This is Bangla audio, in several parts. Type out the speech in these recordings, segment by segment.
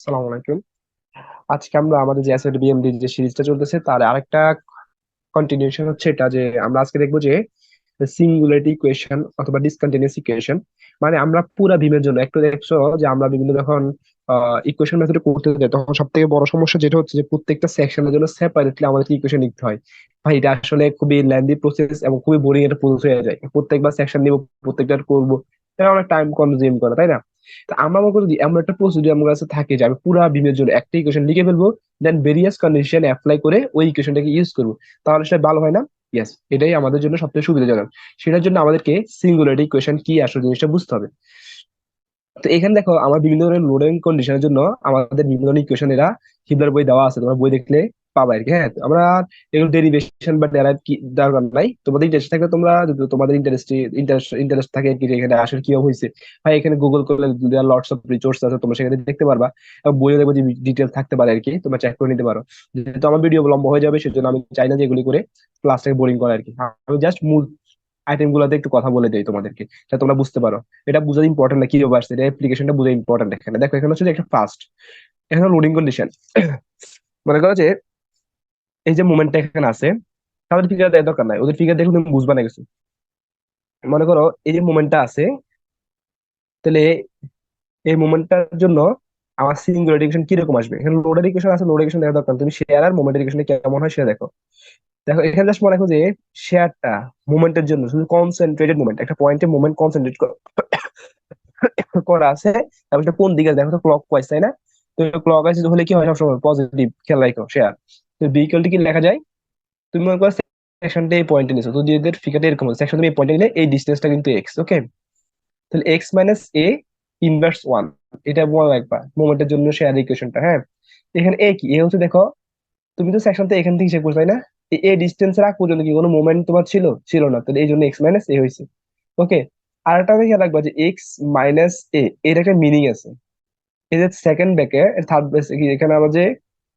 আসসালামু আলাইকুম। আজকে আমরা আমাদের যে এসএফডি বিএমডি যে সিরিজটা চলতেছে তার আরেকটা কন্টিনিউশন হচ্ছে এটা যে আমরা আজকে দেখবো যে সিঙ্গুলারিটি ইকুয়েশন অথবা ডিসকন্টিনিউয়াস ইকুয়েশন। মানে আমরা পুরা বিমের জন্য একটু দেখছো যে আমরা বিভিন্ন যখন ইকুয়েশন মেথডে করতে যাই তখন সব থেকে বড় সমস্যা যেটা হচ্ছে যে প্রত্যেকটা সেকশনের জন্য সেপারেটলি আমাদের ইকুয়েশন লিখতে হয়। ভাই এটা আসলে খুবই লেন্দি প্রসেস এবং খুবই বোরিং একটা প্রসেস হয়ে যায়, প্রত্যেকবার সেকশন নিব, প্রত্যেকটা করবো, এটা অনেক টাইম কনজিউম করে, তাই না? তো আমরা মনে করি যদি এমন একটা প্রসিডিউর আমার কাছে থাকে যে আমি পুরা বিমের জন্য একটা ইকুয়েশন লিখে ফেলবো, দেন ভেরিয়াস কন্ডিশন অ্যাপ্লাই করে ওই ইকুয়েশনটাকে ইউজ করবো, তাহলে সেটা ভালো হয় না? ইয়েস, এটাই আমাদের জন্য সবথেকে সুবিধাজনক। সেটার জন্য আমাদেরকে সিঙ্গুলারিটি ইকুয়েশন কি আসলে জিনিসটা বুঝতে হবে। তো এখানে দেখো আমার বিভিন্ন ধরনের লোডিং কন্ডিশনের জন্য আমাদের বিভিন্ন ধরনের ইকুয়েশন এরা হিবলার বই দেওয়া আছে, তোমরা বই দেখলে পাবা আর কি। হ্যাঁ, তো আমরা এগুলো ডেরিভেশন বা ডেরাইভ কি দরকার নাই, তোমাদের ইন্টারেস্ট থাকলে তোমরা যদি তোমাদের ইন্টারেস্ট থাকে আর কি যে এখানে আসলে কি হয়েছে, ভাই এখানে গুগল করলে লটস অফ রিসোর্স আছে, তোমরা সেখানে দেখতে পারবা এবং বইয়ে দেখবো যে ডিটেল থাকতে পারে আর কি, তোমরা চেক করে নিতে পারো। যেহেতু আমার ভিডিও লম্বা হয়ে যাবে সেজন্য আমি চাই না যে এগুলি করে ক্লাসটাকে বোরিং করে আর কি। আমি জাস্ট মূল আইটেম গুলোতে একটু কথা বলে দিই তোমাদেরকে, যাতে তোমরা বুঝতে পারো। এটা বোঝা ইম্পর্টেন্ট না কি আসছে, এটা অ্যাপ্লিকেশনটা বোঝা ইম্পর্টেন্ট। এখানে দেখো, এখানে হচ্ছে যে একটা ফার্স্ট, এখানে লোডিং কন্ডিশন। মনে করো যে এই যে মোমেন্টটা এখানে আছে, তাদের ফিগার দেওয়ার দরকার নাই, ওদের ফিগার দেখে তুমি বুঝবা না কিছু। মনে করো এই যে মোমেন্টটা আছে, তাহলে এই মোমেন্টটার জন্য আমার সিঙ্গুলার ইকুয়েশন কিরকম আসবে। এখানে লোডের ইকুয়েশন আছে, লোডের ইকুয়েশন দেওয়ার দরকার না। তুমি শেয়ার আর মোমেন্টের ইকুয়েশন কেমন হয় সেটা দেখো। দেখো এখানে জাস্ট মনে রাখো যে শেয়ারটা মোমেন্টের জন্য শুধু কনসেন্ট্রেটেড মোমেন্ট, একটা পয়েন্টে মোমেন্ট কনসেন্ট্রেট করা আছে, এবং সেটা কোন দিকে আছে? দেখো তো ক্লক ওয়াইজ, তাই না? তো ক্লক ওয়াইজ হলে কি হয়, সবসময় পজিটিভ, খেয়াল রাখো শেয়ার। তো বিকলটি কি লেখা যায়, তুমি মনে করো সেকশনটা এই পয়েন্টে নিছো, তো যদি ফিগারটা এরকম হয়, সেকশন তুমি এই পয়েন্টে নিলে এই ডিস্টেন্সটা কিন্তু এক্স, ওকে? তাহলে এক্স মাইনাস এ ইনভার্স ওয়ান, এটা মনে রাখবা মোমেন্টের জন্য শেয়ার ইকুয়েশনটা। হ্যাঁ, এখানে এ কি, এ হচ্ছে দেখো, তুমি তো সেকশনটা এখান থেকে হিসেব করছো, তাই না? এ ডিস্টেন্সের আগ পর্যন্ত কি কোনো মোমেন্ট তোমার ছিল? ছিল না, তাহলে এই জন্য এক্স মাইনাস এ হয়েছে, ওকে? আর একটা খেয়াল রাখবা যে এক্স মাইনাস এ, এর একটা মিনিং আছে। এই যে সেকেন্ড ব্যাকে থার্ড বেসে কি এখানে আমার যে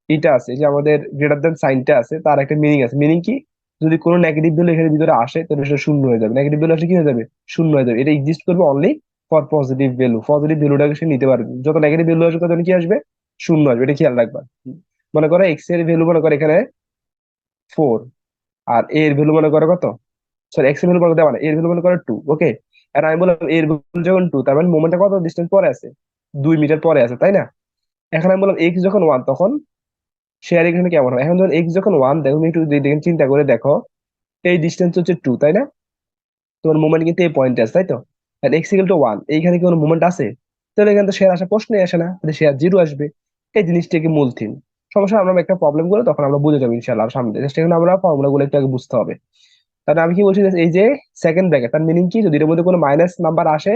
এটা আছে, যে আমাদের গ্রেটার দেন সাইনটা আছে, তার একটা মিনিং আছে। মিনিং কি? যদি কোনো নেগেটিভ ভ্যালু এখানে ভিতরে আসে তাহলে সেটা শূন্য হয়ে যাবে, নেগেটিভ ভ্যালু আসলে কি হয়ে যাবে? শূন্য হয়ে যাবে। এটা এক্সিস্ট করবে only for positive value, positive ভ্যালুটাকে সে নিতে পারবে। যত নেগেটিভ ভ্যালু আসবে তখন কি আসবে? শূন্য আসবে, এটা খেয়াল রাখবা। মনে করো এক্স এর ভ্যালু মনে করো এখানে 4, আর এ এর ভ্যালু মনে করো কত? সরি, এক্স এর ভ্যালু মনে করো দেওয়া না, এর ভ্যালু মনে করো 2, ওকে? আর আমি বললাম এর ভ্যালু যখন 2, তার মানে মোমেন্টটা কত ডিস্টেন্স পরে আছে? 2 মিটার পরে আছে, তাই না? এখন আমি বললাম এক্স যখন 1, তখন শেয়ার এখানে কেমন হবে? এখন যখন এক্স যখন 1, দেখো তুমি একটু দেখেন, চিন্তা করে দেখো, এই ডিস্টেন্স হচ্ছে 2, তাই না? তোমার মোমেন্ট কিন্তু এই পয়েন্টে আছে, তাই তো? আর এক্স ইকুয়াল টু 1, এইখানে কি কোনো মোমেন্ট আছে? তাহলে এখানে তো শেয়ার আসার প্রশ্নই আসে না, তাহলে শেয়ার জিরো আসবে। এই জিনিসটাকে মূল থিম। সমস্যা, আমরা একটা প্রবলেম করে তখন আমরা বুঝে যাবো ইনশাল্লাহ সামনে, জাস্ট এখানে আমরা ফর্মুলা গুলো একটু আগে বুঝতে হবে। তাহলে আমি কি বলছি যে এই যে সেকেন্ড ব্র্যাকেট, তার মিনিং কি? যদি এর মধ্যে কোনো মাইনাস নাম্বার আসে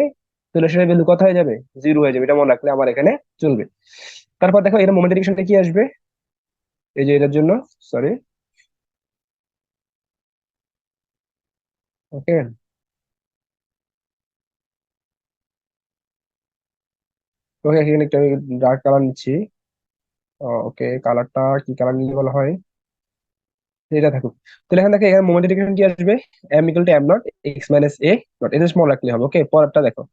তাহলে সেটা ভ্যালু কত হয়ে যাবে? জিরো হয়ে যাবে। এটা মনে রাখলে আমার এখানে চলবে। তারপর দেখো এর মোমেন্টের ইকুয়েশনটা কি আসবে, এই যে এটার জন্য, সরি, ওকে? ওকে, এখানে একটা ডার্ক কালার নিচ্ছি। ওকে, কালারটা কি কালার নিলে বলা হয়, এটা থাকুক। তাহলে এখানে দেখো, এখানে মোমেন্টের ইকুয়েশন কি আসবে? M equal to M not X minus A not, এটা স্মল রাখলে হবে, ওকে? পরেরটা দেখো,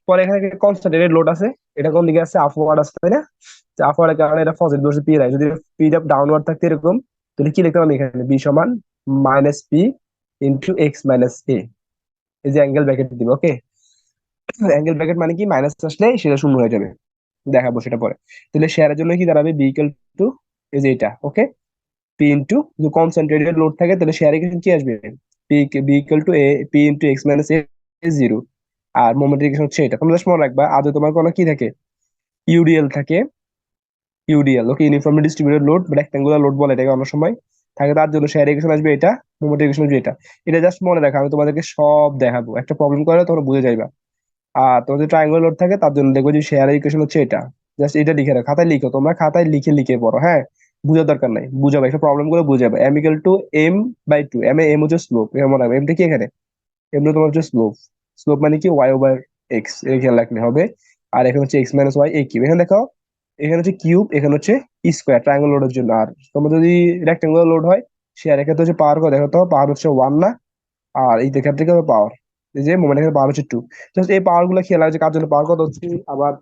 পরে এখানে কনসেন্ট্রেটেড লোড আছে, এটা কোন দিকে আছে? আপওয়ার্ড আছে, তাই না? আপওয়ার্ডের কারণে এটা পজিটিভ বসে পি রাই, যদি পি ডাউনওয়ার্ড থাকতে এরকম, তাহলে কি লিখতে পারবো এখানে? বি সমান minus P into x minus A, এই যে অ্যাঙ্গেল ব্র্যাকেট দিব, ওকে? অ্যাঙ্গেল ব্র্যাকেট মানে কি, মাইনাস আসলে সেটা শূন্য হয়ে যাবে, দেখাবো সেটা পরে। তাহলে শেয়ারের জন্য কি দাঁড়াবে? বি ইকুয়াল টু, এই যে এটা, ওকে? পি ইন্টু, যদি কনসেন্ট্রেটেড লোড থাকে তাহলে শেয়ারে কিন্তু কি আসবে? P, B equal to A P into x minus A, zero. আর মোমেন্টের ইকুয়েশন হচ্ছে এটা, তোমরা জাস্ট মনে রাখবা। আর যদি তোমার কোনো কি থাকে, ইউডিএল থাকে, ইউডিএল, ওকে, ইউনিফর্মলি ডিস্ট্রিবিউটেড লোড বা রেক্টাঙ্গুলার লোড বলে এটাকে অনেক সময় থাকে, তার জন্য শেয়ার ইকুয়েশন আসবে এটা, মোমেন্টের ইকুয়েশন আসবে এটা। এটা জাস্ট মনে রাখা, আমি তোমাদেরকে সব দেখাবো, একটা প্রবলেম করে তোমরা বুঝে যাইবা। আর তোমার যদি ট্রায়াঙ্গুলার লোড থাকে তার জন্য দেখবো যে শেয়ার ইকুয়েশন হচ্ছে এটা। জাস্ট এটা লিখে রাখো, খাতায় লিখো, তোমরা খাতায় লিখে লিখে পড়ো, হ্যাঁ? বুঝার দরকার নাই, বুঝাবো, একটা প্রবলেম করে বুঝাবো। M equal to M by two, M A M হচ্ছে স্লোপ, এমন হবে। এমটা কি এখানে? এমনি তোমার হচ্ছে স্লোপ। স্লোপ মানে কি? ওয়াই ওভার এক্স, এটা খেয়াল রাখলে হবে। আর এখানে হচ্ছে এক্স মাইনাস ওয়াই, এই কিউব। এখানে দেখো, এখানে হচ্ছে কিউব, এখানে হচ্ছে স্কোয়ার, ট্রায়াঙ্গল লোডের জন্য। আর তোমার যদি রেক্টাঙ্গুলার লোড হয়, শেয়ার এক্ষেত্রে হচ্ছে পাওয়ার কত দেখো তো, পাওয়ার হচ্ছে 1 না? আর এই ক্ষেত্রে কি হবে? পাওয়ার, এই যে মোমেন্ট এখানে পাওয়ার হচ্ছে 2। জাস্ট এই পাওয়ার গুলো খেয়াল রাখছে কার জন্য পাওয়ার কত হচ্ছে। আবার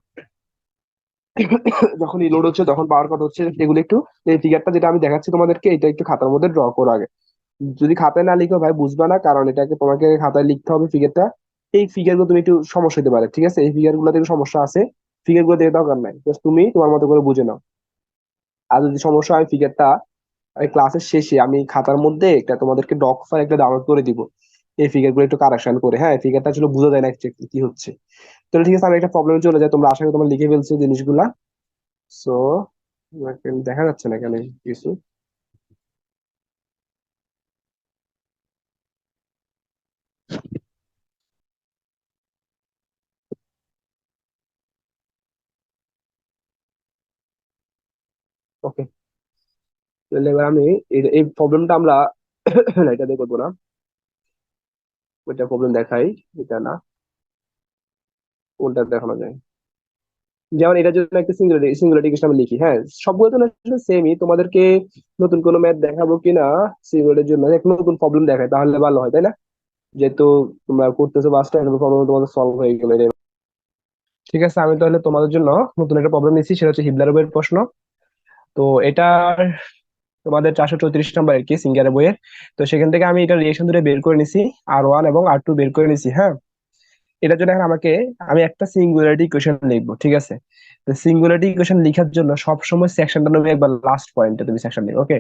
যখনই লোড হচ্ছে তখন পাওয়ার কত হচ্ছে এগুলো একটু, এই ফিগারটা যেটা আমি দেখাচ্ছি তোমাদেরকে এটা একটু খাতার মধ্যে ড্র করো আগে। যদি খাতায় না লিখো ভাই বুঝবা না, কারণ এটাকে তোমাকে খাতায় লিখতে হবে ফিগারটা। এই ফিগার গুলো তুমি একটু সমস্যা হতে পারে, ঠিক আছে? এই ফিগার গুলোতে একটু সমস্যা আছে, ফিগার গুলো দেখে দরকার নাই, জাস্ট তুমি তোমার মতো করে বুঝে নাও। আর যদি সমস্যা হয় ফিগারটা ক্লাসের শেষে আমি খাতার মধ্যে একটা তোমাদেরকে ডক ফাইল একটা ডাউনলোড করে দিব, এই ফিগার গুলো একটু কারেকশন করে। হ্যাঁ, ফিগারটা আসলে বোঝা যায় না exactly কি হচ্ছে। তাহলে ঠিক আছে, আমি একটা প্রবলেমে চলে যাই, তোমরা আশা করি তোমরা লিখে ফেলছো জিনিসগুলা। সো দেখা যাচ্ছে না এখানে কিছু। ওকে, তাহলে এবার আমি এই প্রবলেমটা আমরা না, এটা দিয়ে করবো না, ওইটা প্রবলেম দেখাই, এটা না, কোনটা দেখানো যায়। যেমন এটার জন্য একটা সিঙ্গুলারিটি সিঙ্গুলারিটি ইকুয়েশন আমি লিখি। হ্যাঁ, সবগুলো তো সেমই, তোমাদেরকে নতুন কোনো ম্যাথ দেখাবো কিনা সিঙ্গুলারিটির জন্য এক নতুন প্রবলেম দেখায় তাহলে ভালো হয়, তাই না? যেহেতু তোমরা করতেছো বাসটা, একটা প্রবলেম তোমাদের সলভ হয়ে গেল এটাই। ঠিক আছে, আমি তাহলে তোমাদের জন্য নতুন একটা প্রবলেম নিচ্ছি, সেটা হচ্ছে হিবলার বইয়ের প্রশ্ন। তো এটা তোমাদের 434 নম্বর আর কি সিঙ্গারের বইয়ের। তো সেখান থেকে আমি এটা রিলেশন ধরে বের করে নিছি, R1 এবং R2 বের করে নিছি। হ্যাঁ, এটার জন্য এখন আমাকে, আমি একটা সিঙ্গুলারিটি ইকুয়েশন লিখবো, ঠিক আছে? তো সিঙ্গুলারিটি ইকুয়েশন লেখার জন্য সবসময় সেকশনটা নেবে একবার লাস্ট পয়েন্টে, তুমি সেকশন নেবে, ওকে?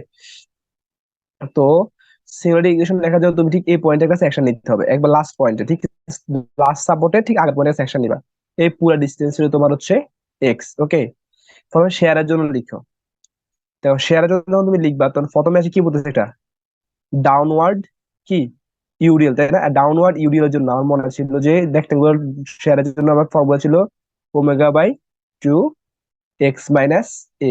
তো সিঙ্গুলারিটি ইকুয়েশন লেখার জন্য তুমি ঠিক এই পয়েন্টের কাছে সেকশন নিতে হবে একবার লাস্ট পয়েন্টে, ঠিক লাস্ট সাপোর্টে ঠিক আগের পয়েন্টে সেকশন নিবা। এই পুরো ডিস্টেন্স তোমার হচ্ছে এক্স, ওকে? প্রথমে শেয়ারের জন্য লিখো। তো শেয়ারের জন্য যখন তুমি লিখবা তখন প্রথমে আছে কি বলতেছে এটা, ডাউনওয়ার্ড কি ইউডিএল, তাই না? ডাউনওয়ার্ড ইউডিএল এর জন্য আমার মনে ছিল যে রেক্টেঙ্গুলার শেয়ারের জন্য আমার ফর্মুলা ছিল ওমেগা বাই 2x - a,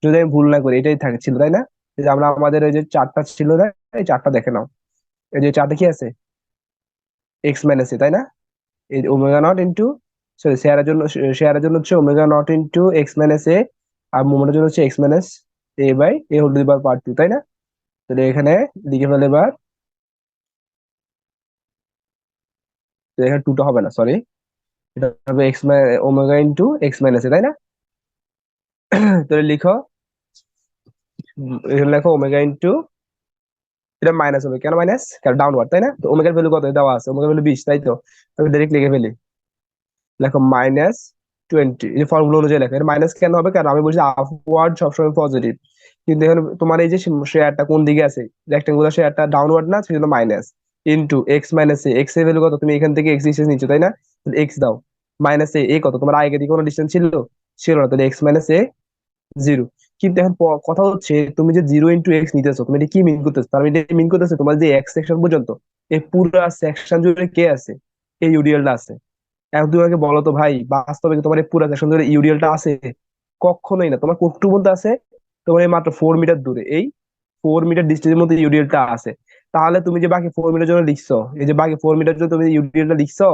যদি আমি ভুল না করি এটাই থাকে ছিল, তাই না? এই যে আমরা আমাদের ওই যে চারটা ছিল না, এই চারটা দেখে নাও, এই যে চারটা কি আছে, x - a, তাই না? এই ওমেগা নট ইন্টু, সরি শেয়ারের জন্য হচ্ছে omega naught into x - a, আর মোমেন্টের জন্য হচ্ছে x - a/a whole to the power 2, তাই না? তাহলে এখানে লিখে ফেলে এবার, তো এখানে টুটা হবে না, সরি, এটা হবে ওমেগা ইন্টু x - a, তাই না? তাহলে লিখো, এখানে লেখো ওমেগা ইন্টু, এটা মাইনাস হবে কেন, মাইনাস কারণ ডাউনওয়ার্ড, তাই না? তো ওমেগার ভ্যালু কত দেওয়া আছে, ওমেগার ভ্যালু 20, তাই তো? আমি ডাইরেক্ট লিখে ফেলি, লেখো -20, এই ফর্মুলা অনুযায়ী লেখো। এটা মাইনাস কেন হবে, কারণ আমি বলছি আপওয়ার্ড সবসময় পজিটিভ, কিন্তু এখানে তোমার এই যে শেয়ারটা কোন দিকে আছে, রেক্টেঙ্গুলার শেয়ারটা ডাউনওয়ার্ড না, সেজন্য minus into x - a, x এর ভ্যালু কত, তুমি এখান থেকে এক্স ডিসটেন্স নিচ্ছ, তাই না? এক্স দাও, -a কত, তোমার আগে দিকে কোনো ডিস্টেন্স ছিল? ছিল না, তাহলে x - a 0। কিন্তু এখন কথা হচ্ছে তুমি যে 0 × x নিতেছো, তুমি এটা কি মিন করতেছো? তার মানে এটা মিন করতেছে তোমার যে এক্স সেকশন পর্যন্ত এই পুরো সেকশন জুড়ে কে আছে, এই ইউডিএলটা আছে। এখন তুমি আমাকে বলো তো ভাই, বাস্তবে কি তোমার এই পুরো সেকশন জুড়ে ইউডিএলটা আছে? কখনোই না। তোমার কতটুকু মধ্যে আছে, তোমার এই মাত্র 4 মিটার দূরে, এই 4 মিটার ডিস্টেন্সের মধ্যে ইউডিএলটা আছে। তাহলে তুমি যে বাকি 4 মিটার জন্য লিখছো, এই যে বাকি 4 মিটার জন্য তুমি ইউডিএলটা লিখছো,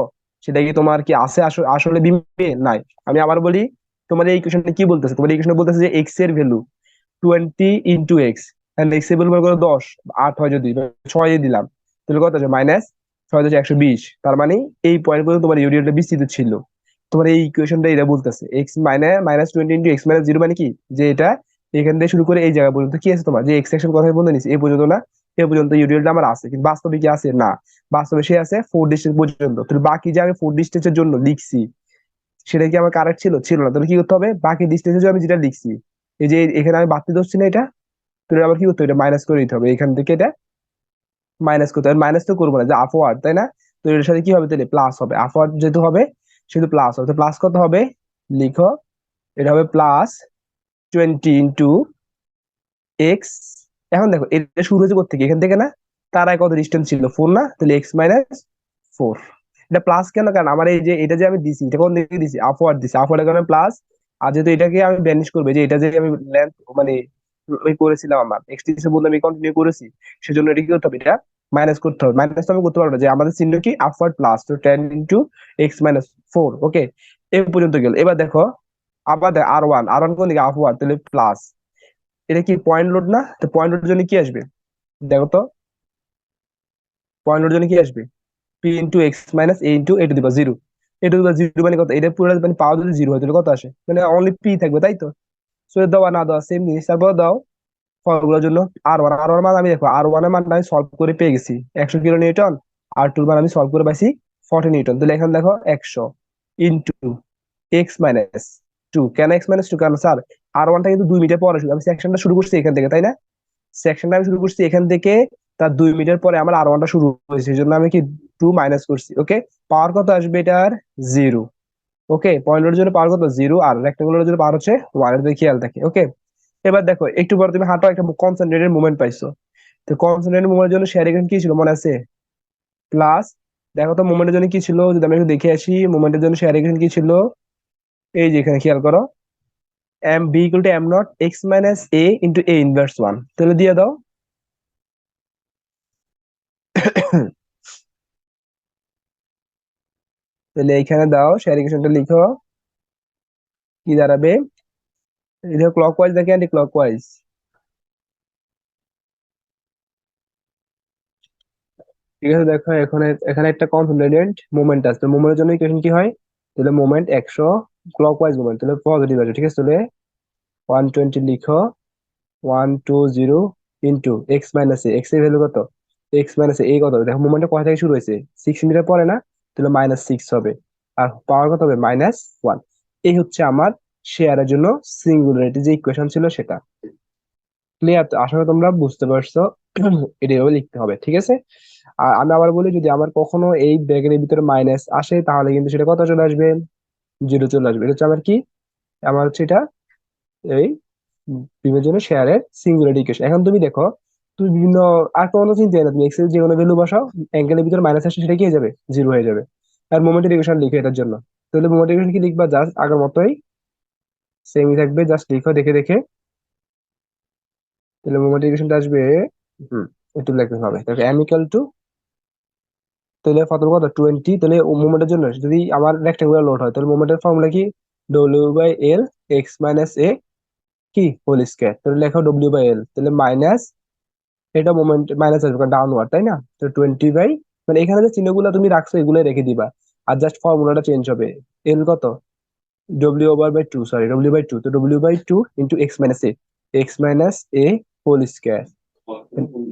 সেটা কি তোমার কি আছে আসলে বিমে নাই? আমি আবার বলি, তোমার এই ইকুয়েশনে কি বলতেছে, তোমার এই ইকুয়েশনে বলতেছে যে এক্স এর ভ্যালু 20 × x, এন্ড এক্স এর ভ্যালু মনে করো 10, 8 হয় যদি, 6 দিলাম, তাহলে কত আছে, -6 × 120। তার মানে এই পয়েন্ট পর্যন্ত তোমার ইউডিএলটা বিস্তৃত ছিল। তোমার এই ইকুয়েশনটা এটা বলতেছে এক্স মানে -20 × x - 0 মানে কি, যে এটা এখান থেকে শুরু করে এই জায়গা পর্যন্ত কি আছে, তোমার যে এক্স সেকশন কথা বলতে নিছি এই পর্যন্ত না, এই পর্যন্ত ইউডিএলটা আমার আছে, কিন্তু বাস্তবে কি আছে না, বাস্তবে সে আছে 4 ডিস্টেন্স পর্যন্ত। তাহলে বাকি যে আমি 4 ডিস্টেন্সের জন্য লিখছি সেটা কি আমার কারেক্ট ছিল? ছিল না। তাহলে কি করতে হবে, বাকি ডিস্টেন্সে আমি যেটা লিখছি, এই যে এখানে আমি বাড়তি ধরছি না এটা, তাহলে আবার কি করতে হবে, এটা মাইনাস করে দিতে হবে, এখান থেকে এটা মাইনাস করতে হবে। মাইনাস তো করবো না, যে আপওয়ার্ড, তাই না? তো এর সাথে কি হবে, তাহলে প্লাস হবে, আপওয়ার্ড যেহেতু হবে সেহেতু প্লাস হবে। তো প্লাস কত হবে, লিখো, এটা হবে +20 × x। এখন দেখো এটা শুরু হয়েছে কোথেকে, এখান থেকে না? তার আগে কত ডিস্টেন্স ছিল, 4 না? তাহলে x - 4। এটা প্লাস কেন, কারণ আমার এই যে এটা যে আমি দিছি, এটা কোন দিকে দিছি, আপওয়ার্ড দিছি, আপওয়ার্ডের কারণে প্লাস। আর যেহেতু এটাকে আমি ব্যানিশ করবো, যে এটা যে আমি লেন্থ মানে ওই করেছিলাম, আমার এক্সটেন্সিভ বলতে আমি কন্টিনিউ করেছি, সেজন্য এটা কি করতে হবে, এটা মাইনাস করতে হবে। মাইনাস তো আমি করতে পারবো না, যে আমাদের চিহ্ন কি আপওয়ার্ড প্লাস, তো 10 × x - 4, ওকে? এই পর্যন্ত গেল। এবার দেখো, আবার দেখ আর ওয়ান কোন দিকে, আপওয়ার্ড, তাহলে প্লাস। এটা কি পয়েন্ট লোড না? তো পয়েন্ট লোডের জন্য কি আসবে, দেখো তো, পয়েন্ট লোডের জন্য কি আসবে, p × x - a × a two the পাওয়ার 0। এটা জিরো মানে কত, এটা পুরো মানে পাওয়ার যদি জিরো হয় তাহলে কত আসে, মানে অনলি পি থাকবে তাই তো। সো দেওয়া না দেওয়া সেম জিনিস, তারপর দাও ফর্মুলার জন্য আর ওয়ান মান আমি দেখো আর ওয়ান এর মানটা আমি সলভ করে পেয়ে গেছি 100 কিলো নিউটন, আর টুর মান আমি সলভ করে পাইছি 40 নিউটন। তাহলে এখন দেখো 100 ইন্টু x-2, কেন x-2, কারণ স্যার আর ওয়ানটা কিন্তু 2 মিটার পরে শুরু, আমি সেকশনটা শুরু করছি এখান থেকে তাই না, সেকশনটা আমি শুরু করছি এখান থেকে, তার 2 মিটার পরে আমার আর ওয়ানটা শুরু হয়েছে, সেই জন্য আমি কি 2 মাইনাস করছি। ওকে, পাওয়ার কত আসবে এটার, জিরো। ওকে, পয়েন্টের জন্য পাওয়ার কত, জিরো, আর রেক্টাঙ্গুলারের জন্য পাওয়ার হচ্ছে ওয়ান, এর দিকে খেয়াল থাকে। ওকে, এবার দেখো একটু পরে তুমি হাঁটো, একটা কনসেন্ট্রেটেড মুভমেন্ট পাইছো, তো কনসেন্ট্রেটেড মুভমেন্টের জন্য শেয়ার এখানে কি ছিল মনে আছে, প্লাস। দেখো তো মুভমেন্টের জন্য কি ছিল, যদি আমি একটু দেখে আসি, মুভমেন্টের জন্য শেয়ার এখানে কি ছিল, এই যে এখানে খেয়াল করো, M B equal to M not X minus A into A inverse one, তাহলে দিয়ে দাও। তাহলে এইখানে দাও শেয়ার ইকুয়েশনটা লিখো, কি দাঁড়াবে, এটা ক্লকওয়াইজ নাকি অ্যান্টি ক্লকওয়াইজ, ঠিক আছে। দেখো এখানে এখানে একটা কনসেন্ট্রেটেড মোমেন্ট আছে, মোমেন্টের জন্য ইকুয়েশন কি হয়, তাহলে মোমেন্ট 100, ক্লকওয়াইজ মোমেন্ট তাহলে পজিটিভ আছে, ঠিক আছে। তাহলে 120 লিখো, 120 ইন্টু এক্স মাইনাস এ, এক্স এর ভ্যালু কত, এক্স মাইনাস এ কত, দেখো মোমেন্টটা কোথা থেকে শুরু হয়েছে, 6 মিটার পরে না, তাহলে -6 হবে, আর পাওয়ার কত হবে, -1। এই হচ্ছে আমার শেয়ারের জন্য সিঙ্গুলারিটি যে ইকুয়েশন ছিল সেটা। ক্লিয়ার তো, আশা করি তোমরা বুঝতে পারছো। এটা এভাবে লিখতে হবে, ঠিক আছে। আর আমি আবার বলি, যদি আমার কখনো এই ব্র্যাকেটের ভিতরে মাইনাস আসে তাহলে কিন্তু সেটা কত চলে আসবে, জিরো চলে আসবে। এটা হচ্ছে আমার কি, আমার হচ্ছে এটা এই বিভাজনের শেয়ারের সিঙ্গুলারিটি ইকুয়েশন। এখন তুমি দেখো, তুমি বিভিন্ন আর কোনো চিন্তা না, তুমি এক্স এর যে কোনো ভ্যালু বসাও, অ্যাঙ্গেলের ভিতরে মাইনাস আসে সেটা কি হয়ে যাবে, জিরো হয়ে যাবে। আর মোমেন্টের ইকুয়েশন লিখো এটার জন্য, তাহলে মোমেন্টের ইকুয়েশন কি লিখবা, জাস্ট আগের মতোই সেমই থাকবে, জাস্ট লিখো দেখে দেখে। তাহলে মোমেন্টের ইকুয়েশনটা আসবে, হুম, একটু লিখতে হবে, তাহলে এম ইকুয়াল টু, তাহলে প্রথম কত 20, তাহলে মোমেন্টের জন্য যদি আমার রেক্টাঙ্গুলার লোড হয় তাহলে মোমেন্টের ফর্মুলা কি, W by L X minus A কি হোল স্কয়ার, তাহলে লেখো ডব্লিউ বাই এল, তাহলে মাইনাস, এটা মোমেন্ট মাইনাস আসবে ডাউনওয়ার্ড তাই না, তো 20 বাই, মানে এখানে যে চিহ্নগুলো তুমি রাখছো এগুলো রেখে দিবা, আর জাস্ট ফর্মুলাটা চেঞ্জ হবে, এল কত, W over by two, sorry W by two, তো W by two into x minus a whole square,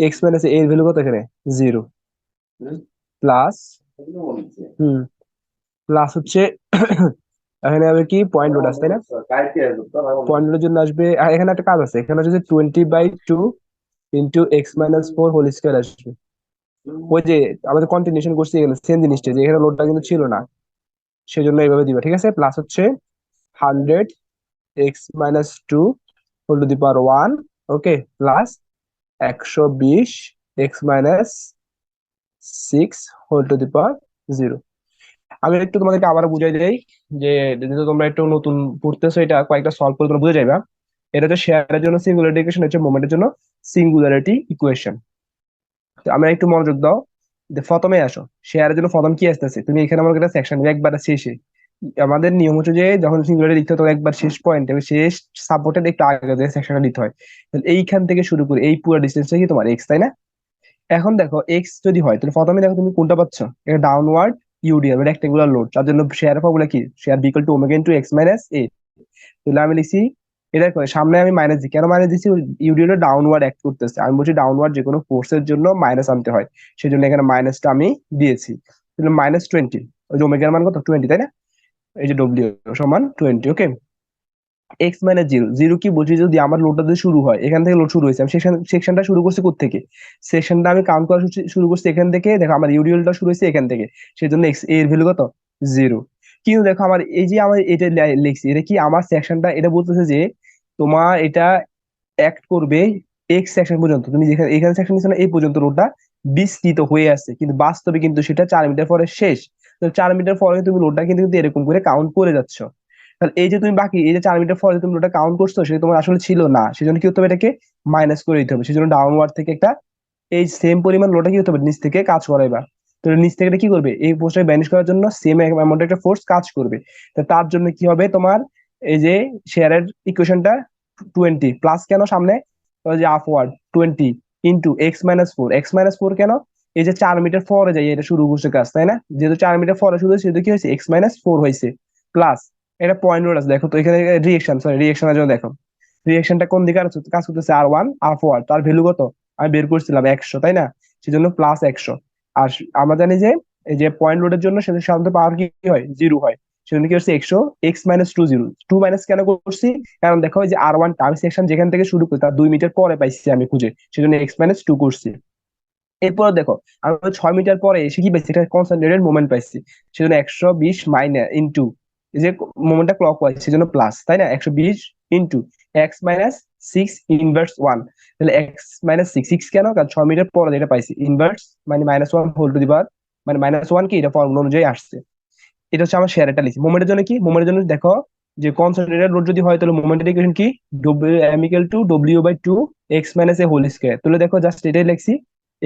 x minus এর ভ্যালু কত এখানে, জিরো, প্লাস, হুম, প্লাস হচ্ছে এখানে হবে কি পয়েন্ট লোড আসবে তাই না, পয়েন্ট লোডের জন্য আসবে, আর এখানে একটা কাজ আছে, এখানে হচ্ছে 20/2 into x minus four whole square আসবে, ওই যে আমাদের কন্টিনিউশন করছি এখানে সেম জিনিসটা, যে এখানে লোডটা কিন্তু ছিল না, সেজন্য এইভাবে দিবা, ঠিক আছে। প্লাস হচ্ছে 100 x-2 whole to the power one, okay, plus 120 x-6 whole to the power zero. আমি একটু তোমাদেরকে আবার বুঝাই দেই, যে যেহেতু তোমরা একটু নতুন পড়তেছো, এটা কয়েকটা সলভ করে তোমরা বুঝে যাবে। এটা হচ্ছে শেয়ারের জন্য সিঙ্গুলারিটি ইকুয়েশন, হচ্ছে মোমেন্টের জন্য সিঙ্গুলারিটি ইকুয়েশন। তো আমরা একটু মনোযোগ দাও, যে প্রথমে আসো, শেয়ারের জন্য প্রথম কি আসতেছে, তুমি এখানে আমার একটা সেকশন একবার শেষে, আমাদের নিয়ম হচ্ছে যে যখন সিঙ্গুলারিটি লিখতে হয় তখন একবার শেষ পয়েন্ট এবং শেষ সাপোর্টের একটু আগে সেকশনটা দিতে হয়। তাহলে এইখান থেকে শুরু করে এই পুরো ডিস্টেন্সটা কি তোমার এক্স তাই না। এখন দেখো এক্স যদি হয় তাহলে প্রথমে দেখো তুমি কোনটা পাচ্ছ, এটা ডাউনওয়ার্ড ইউডিএল রেক্টেঙ্গুলার লোড, তার জন্য শেয়ার ফর্মুলা কি, শেয়ার বিকল to omega into x minus a. তাহলে আমি লিখছি, এটা করে সামনে আমি মাইনাস দিই, কেন মাইনাস দিচ্ছি, ইউডিএল ডাউনওয়ার্ড অ্যাক্ট করতেছে, আমি বলছি ডাউনওয়ার্ড যে কোনো ফোর্সের জন্য মাইনাস আনতে হয়, সেই জন্য এখানে মাইনাসটা আমি দিয়েছি। তাহলে -20, ওই যে ওমেগার মান কত 20 তাই না, এই যে ডব্লিউ সমান 20। ওকে, এক্স মাইনাস জিরো, জিরো কি বলছি, যদি আমার লোডটা যদি শুরু হয় এখান থেকে, লোড শুরু হয়েছে, আমি সেকশনটা শুরু করছি থেকে, সেকশনটা আমি কাউন্ট করা শুরু করছি এখান থেকে, দেখো আমার ইউডিএলটা শুরু হয়েছে এখান থেকে, সেই জন্য এক্স এর ভ্যালু কত, জিরো। কিন্তু দেখো আমার এই যে আমার এটা লিখছি, এটা কি আমার সেকশনটা, এটা বলতেছে যে তোমার এটা অ্যাক্ট করবে এক্স সেকশন পর্যন্ত, তুমি যেখানে এখানে সেকশন নিচ্ছ না এই পর্যন্ত রোডটা বিস্তৃত হয়ে আছে, কিন্তু বাস্তবে কিন্তু সেটা 4 মিটার পরে শেষ। তো 4 মিটার পরে তুমি লোডটা কিন্তু কিন্তু এরকম করে কাউন্ট করে যাচ্ছ, তাহলে এই যে তুমি বাকি এই যে 4 মিটার পরে তুমি লোডটা কাউন্ট করছো সেটা তোমার আসলে ছিল না, সেজন্য কি হতে হবে, এটাকে মাইনাস করে দিতে হবে, সেজন্য ডাউনওয়ার্ড থেকে একটা এই সেম পরিমাণ লোডটা কি হতে হবে নিচ থেকে কাজ করাইবা। তো নিচ থেকে এটা কি করবে, এই ফোর্সটা ব্যানিশ করার জন্য সেম অ্যামাউন্ট একটা ফোর্স কাজ করবে। তো তার জন্য কি হবে তোমার, এই যে শেয়ারের ইকুয়েশনটা 20 প্লাস কেন সামনে, ওই যে upward 20 into x minus four, x minus four কেন, এই যে 4 মিটার পরে যাই এটা শুরু করছে কাজ, তাই না? যেহেতু 4 মিটার পরে শুরু হয়েছে, সেহেতু কি হয়েছে, x-4 হয়েছে, প্লাস এটা পয়েন্ট রোড আছে, দেখো তো এখানে রিয়েকশন, সরি রিয়েকশনের জন্য দেখো রিয়েকশনটা কোন দিকে কাজ করতেছে, R1 R4, তার ভ্যালু কত আমি বের করছিলাম 100, তাই না? সেজন্য +100। আর আমরা জানি যে এই যে পয়েন্ট লোডের জন্য সেটা সাধারণত পাওয়ার কি হয়, 0 হয়। সেজন্য কি হচ্ছে 100, x-2 0, 2 মাইনাস কেন করছি, কারণ দেখো এই যে R1 টার্ম সেকশন যেখান থেকে শুরু করি তার 2 মিটার পরে পাইছি আমি খুঁজে, সেজন্য x-2 করছি। এরপর দেখো আমরা 6 মিটার পরে এসে কি পাইছি, এটা কনসেন্ট্রেটেড মোমেন্ট পাইছি, সেজন্য 120 মাইনাস ইন্টু, এই যে মোমেন্টটা ক্লক ওয়াইজ সেজন্য প্লাস, তাই না? 120 ইন্টু x-6 ইনভার্স 1, তাহলে x-6, 6 কেন, কারণ 6 মিটার পরে যেটা পাইছি ইনভার্স মানে -1 হোল টু দি পাওয়ার, মানে -1 কি, এটা ফর্মুলা অনুযায়ী আসছে। এটা হচ্ছে আমার শেয়ারটা লিখছি। মোমেন্টের জন্য কি, মোমেন্টের জন্য দেখো যে কনসেন্ট্রেটেড লোড যদি হয় তাহলে মোমেন্টের ইকুয়েশন কি, W M equal to W/2 x-a whole square. তাহলে দেখো জাস্ট এটাই লিখছি,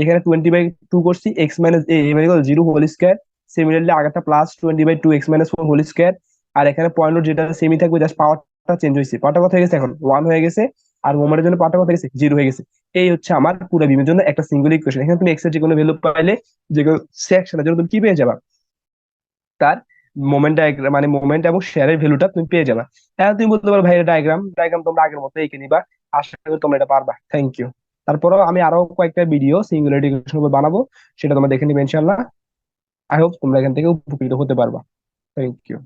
এখানে 20/2 করছি, x-a equal 0 whole square. Similarly আগেরটা +20/2 x-4 হোল স্কয়ার। আর এখানে পয়েন্ট লোড যেটা সেমই থাকবে, জাস্ট পাওয়ারটা চেঞ্জ হয়েছে, পাওয়ারটা কত হয়ে গেছে এখন 1 হয়ে গেছে। আর মোমেন্টের জন্য পাওয়ারটা কত হয়ে গেছে, 0 হয়ে গেছে। এই হচ্ছে আমার পুরো বিমের জন্য একটা সিঙ্গেল ইকুয়েশন। এখানে তুমি x এর যে কোনো ভ্যালু পাইলে, যে কোনো সেকশনের জন্য তুমি কি পেয়ে যাবা, তার মোমেন্ট ডায়াগ্রাম মানে মোমেন্ট এবং শেয়ারের ভ্যালুটা তুমি পেয়ে যাবে। হ্যাঁ তুমি বলতে পারো ভাই ডায়াগ্রাম ডায়াগ্রাম তোমরা আগের মতো এঁকে নিবা, আশা করি তোমরা এটা পারবা। Thank you. তারপরেও আমি আরো কয়েকটা ভিডিও সিঙ্গুলারিটি উপর বানাবো, সেটা তোমরা দেখে নিবে ইনশাল্লাহ। আই হোপ তোমরা এখান থেকে উপকৃত হতে পারবা। Thank you.